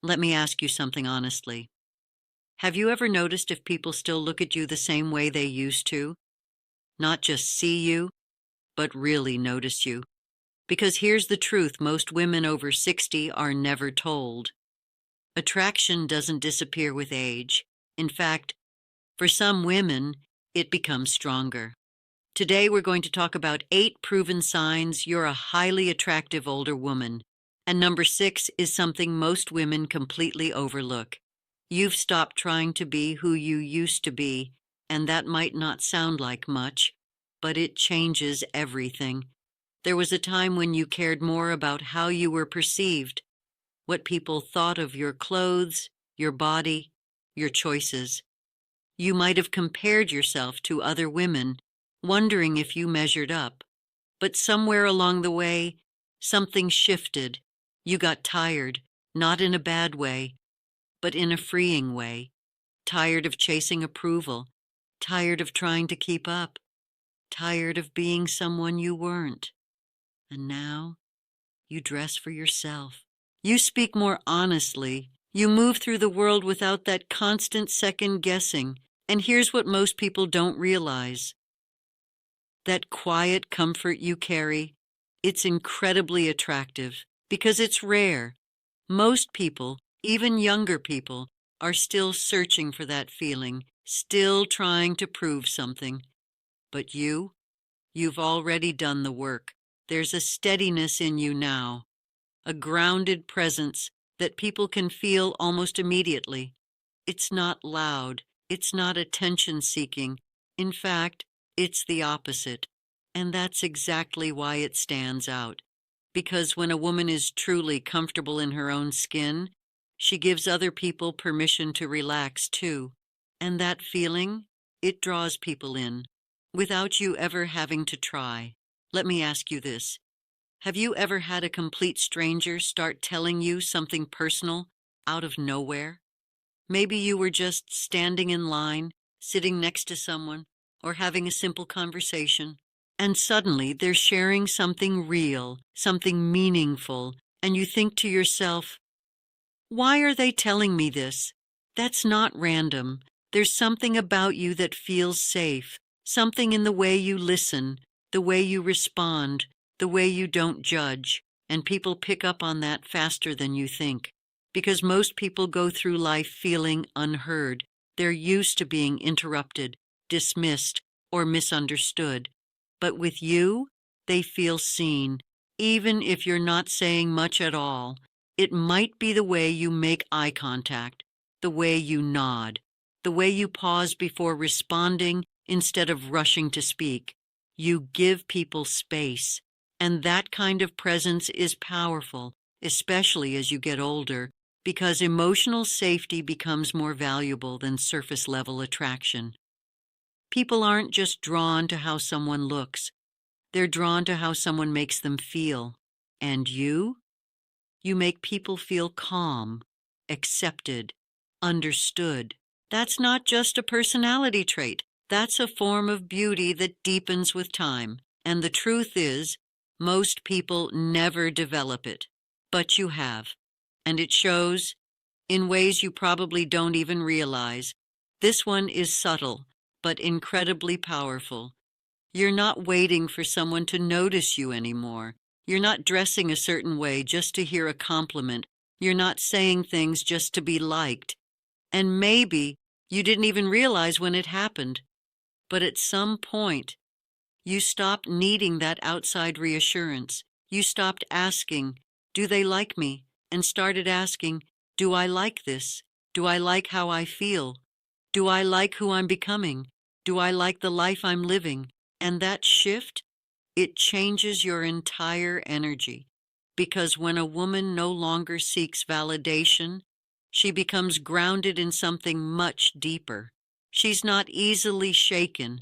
Let me ask you something honestly. Have you ever noticed if people still look at you the same way they used to? Not just see you, but really notice you. Because here's the truth most women over 60 are never told. Attraction doesn't disappear with age. In fact, for some women, it becomes stronger. Today, we're going to talk about 8 proven signs you're a highly attractive older woman. And number 6 is something most women completely overlook. You've stopped trying to be who you used to be, and that might not sound like much, but it changes everything. There was a time when you cared more about how you were perceived, what people thought of your clothes, your body, your choices. You might have compared yourself to other women, wondering if you measured up. But somewhere along the way, something shifted. You got tired, not in a bad way, but in a freeing way. Tired of chasing approval, tired of trying to keep up, tired of being someone you weren't. And now, you dress for yourself. You speak more honestly. You move through the world without that constant second guessing. And here's what most people don't realize. That quiet comfort you carry, it's incredibly attractive because it's rare. Most people, even younger people, are still searching for that feeling, still trying to prove something. But you've already done the work. There's a steadiness in you now, a grounded presence that people can feel almost immediately. It's not loud. It's not attention-seeking. In fact, it's the opposite. And that's exactly why it stands out. Because when a woman is truly comfortable in her own skin, she gives other people permission to relax too. And that feeling, it draws people in, without you ever having to try. Let me ask you this. Have you ever had a complete stranger start telling you something personal out of nowhere? Maybe you were just standing in line, sitting next to someone, or having a simple conversation, and suddenly they're sharing something real, something meaningful, and you think to yourself, why are they telling me this? That's not random. There's something about you that feels safe, something in the way you listen, the way you respond, the way you don't judge, and people pick up on that faster than you think. Because most people go through life feeling unheard. They're used to being interrupted, dismissed, or misunderstood. But with you, they feel seen, even if you're not saying much at all. It might be the way you make eye contact, the way you nod, the way you pause before responding instead of rushing to speak. You give people space, and that kind of presence is powerful, especially as you get older, because emotional safety becomes more valuable than surface-level attraction. People aren't just drawn to how someone looks. They're drawn to how someone makes them feel. And you? You make people feel calm, accepted, understood. That's not just a personality trait. That's a form of beauty that deepens with time. And the truth is, most people never develop it. But you have. And it shows in ways you probably don't even realize. This one is subtle, but incredibly powerful. You're not waiting for someone to notice you anymore. You're not dressing a certain way just to hear a compliment. You're not saying things just to be liked. And maybe you didn't even realize when it happened. But at some point, you stopped needing that outside reassurance. You stopped asking, do they like me? And started asking, do I like this? Do I like how I feel? Do I like who I'm becoming? Do I like the life I'm living? And that shift, it changes your entire energy. Because when a woman no longer seeks validation, she becomes grounded in something much deeper. She's not easily shaken,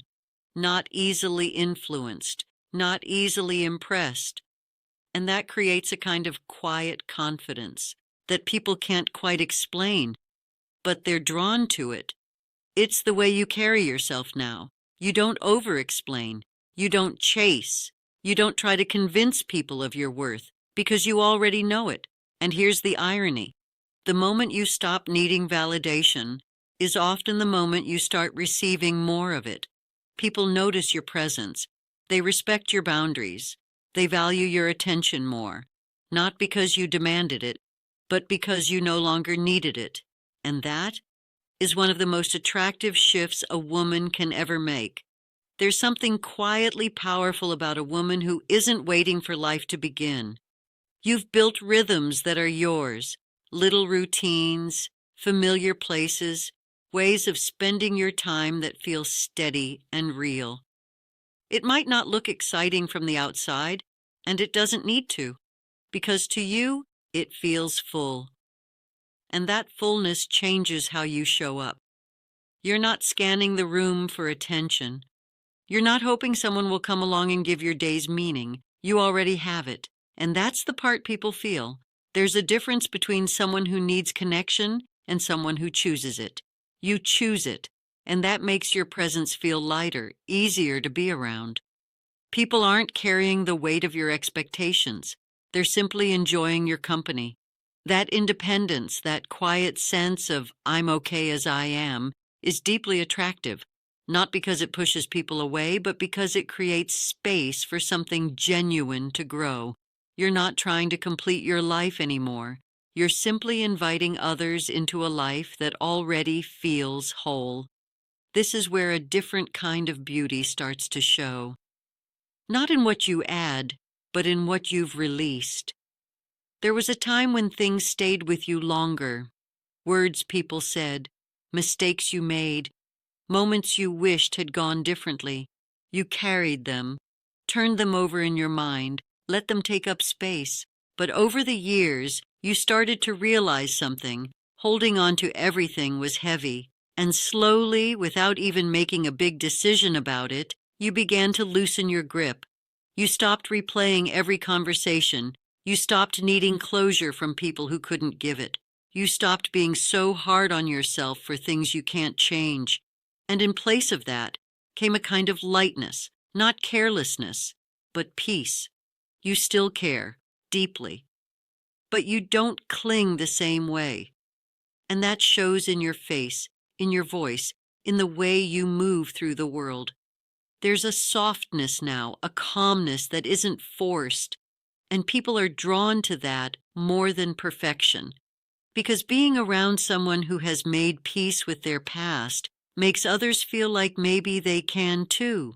not easily influenced, not easily impressed. And that creates a kind of quiet confidence that people can't quite explain, but they're drawn to it. It's the way you carry yourself now. You don't over-explain. You don't chase. You don't try to convince people of your worth because you already know it. And here's the irony. The moment you stop needing validation is often the moment you start receiving more of it. People notice your presence. They respect your boundaries. They value your attention more, not because you demanded it, but because you no longer needed it. And that is one of the most attractive shifts a woman can ever make. There's something quietly powerful about a woman who isn't waiting for life to begin. You've built rhythms that are yours, little routines, familiar places, ways of spending your time that feel steady and real. It might not look exciting from the outside, and it doesn't need to, because to you, it feels full. And that fullness changes how you show up. You're not scanning the room for attention. You're not hoping someone will come along and give your days meaning. You already have it. And that's the part people feel. There's a difference between someone who needs connection and someone who chooses it. You choose it, and that makes your presence feel lighter, easier to be around. People aren't carrying the weight of your expectations. They're simply enjoying your company. That independence, that quiet sense of I'm okay as I am, is deeply attractive. Not because it pushes people away, but because it creates space for something genuine to grow. You're not trying to complete your life anymore. You're simply inviting others into a life that already feels whole. This is where a different kind of beauty starts to show. Not in what you add, but in what you've released. There was a time when things stayed with you longer. Words people said, mistakes you made, moments you wished had gone differently. You carried them, turned them over in your mind, let them take up space. But over the years, you started to realize something. Holding on to everything was heavy. And slowly, without even making a big decision about it, you began to loosen your grip. You stopped replaying every conversation. You stopped needing closure from people who couldn't give it. You stopped being so hard on yourself for things you can't change. And in place of that came a kind of lightness, not carelessness, but peace. You still care, deeply. But you don't cling the same way. And that shows in your face, in your voice, in the way you move through the world. There's a softness now, a calmness that isn't forced, and people are drawn to that more than perfection. Because being around someone who has made peace with their past makes others feel like maybe they can too.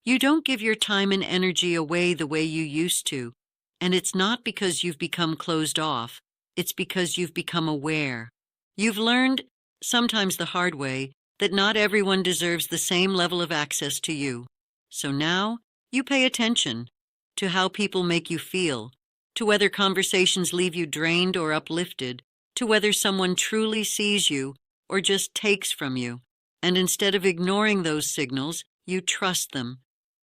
You don't give your time and energy away the way you used to, and it's not because you've become closed off, it's because you've become aware. You've learned, sometimes the hard way, that not everyone deserves the same level of access to you. So now, you pay attention to how people make you feel, to whether conversations leave you drained or uplifted, to whether someone truly sees you or just takes from you. And instead of ignoring those signals, you trust them.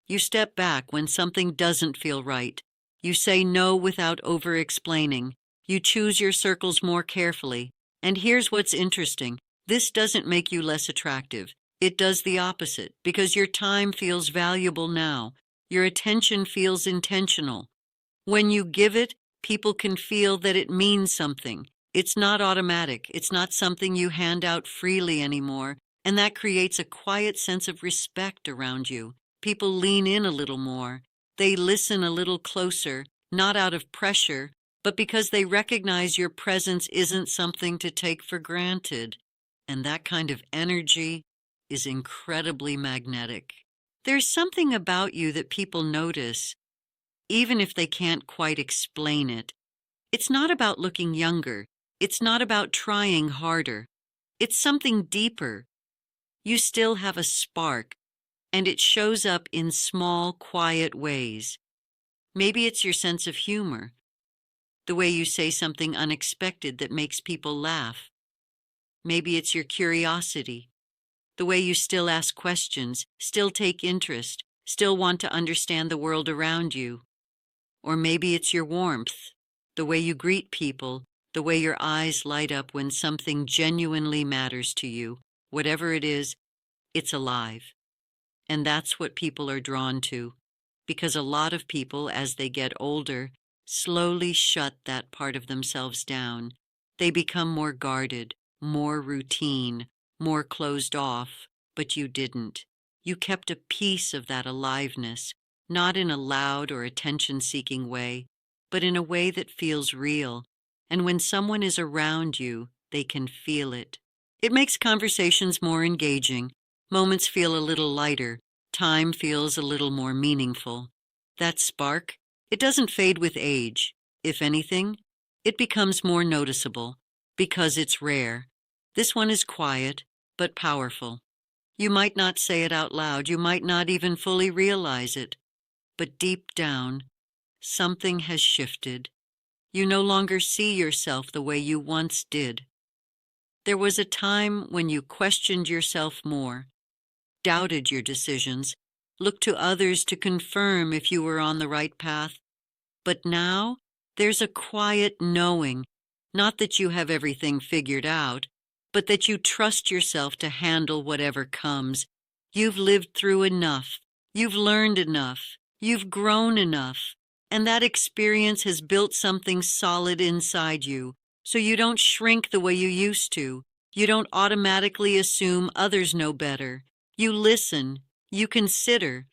You step back when something doesn't feel right. You say no without over-explaining. You choose your circles more carefully. And here's what's interesting. This doesn't make you less attractive. It does the opposite, because your time feels valuable now. Your attention feels intentional. When you give it, people can feel that it means something. It's not automatic. It's not something you hand out freely anymore. And that creates a quiet sense of respect around you. People lean in a little more. They listen a little closer, not out of pressure, but because they recognize your presence isn't something to take for granted. And that kind of energy is incredibly magnetic. There's something about you that people notice, even if they can't quite explain it. It's not about looking younger. It's not about trying harder. It's something deeper. You still have a spark, and it shows up in small, quiet ways. Maybe it's your sense of humor, the way you say something unexpected that makes people laugh. Maybe it's your curiosity, the way you still ask questions, still take interest, still want to understand the world around you. Or maybe it's your warmth, the way you greet people, the way your eyes light up when something genuinely matters to you. Whatever it is, it's alive. And that's what people are drawn to, because a lot of people, as they get older, slowly shut that part of themselves down. They become more guarded, more routine, more closed off, but you didn't. You kept a piece of that aliveness, not in a loud or attention-seeking way, but in a way that feels real. And when someone is around you, they can feel it. It makes conversations more engaging. Moments feel a little lighter. Time feels a little more meaningful. That spark, it doesn't fade with age. If anything, it becomes more noticeable because it's rare. This one is quiet, but powerful. You might not say it out loud. You might not even fully realize it. But deep down, something has shifted. You no longer see yourself the way you once did. There was a time when you questioned yourself more, doubted your decisions, looked to others to confirm if you were on the right path. But now, there's a quiet knowing, not that you have everything figured out, but that you trust yourself to handle whatever comes. You've lived through enough. You've learned enough. You've grown enough. And that experience has built something solid inside you, so you don't shrink the way you used to. You don't automatically assume others know better. You listen, you consider,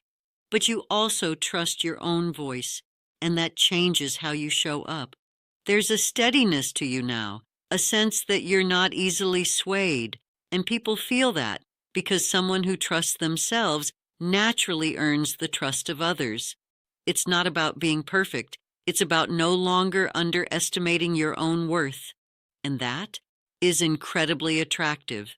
but you also trust your own voice, and that changes how you show up. There's a steadiness to you now, a sense that you're not easily swayed, and people feel that because someone who trusts themselves naturally earns the trust of others. It's not about being perfect. It's about no longer underestimating your own worth. And that is incredibly attractive.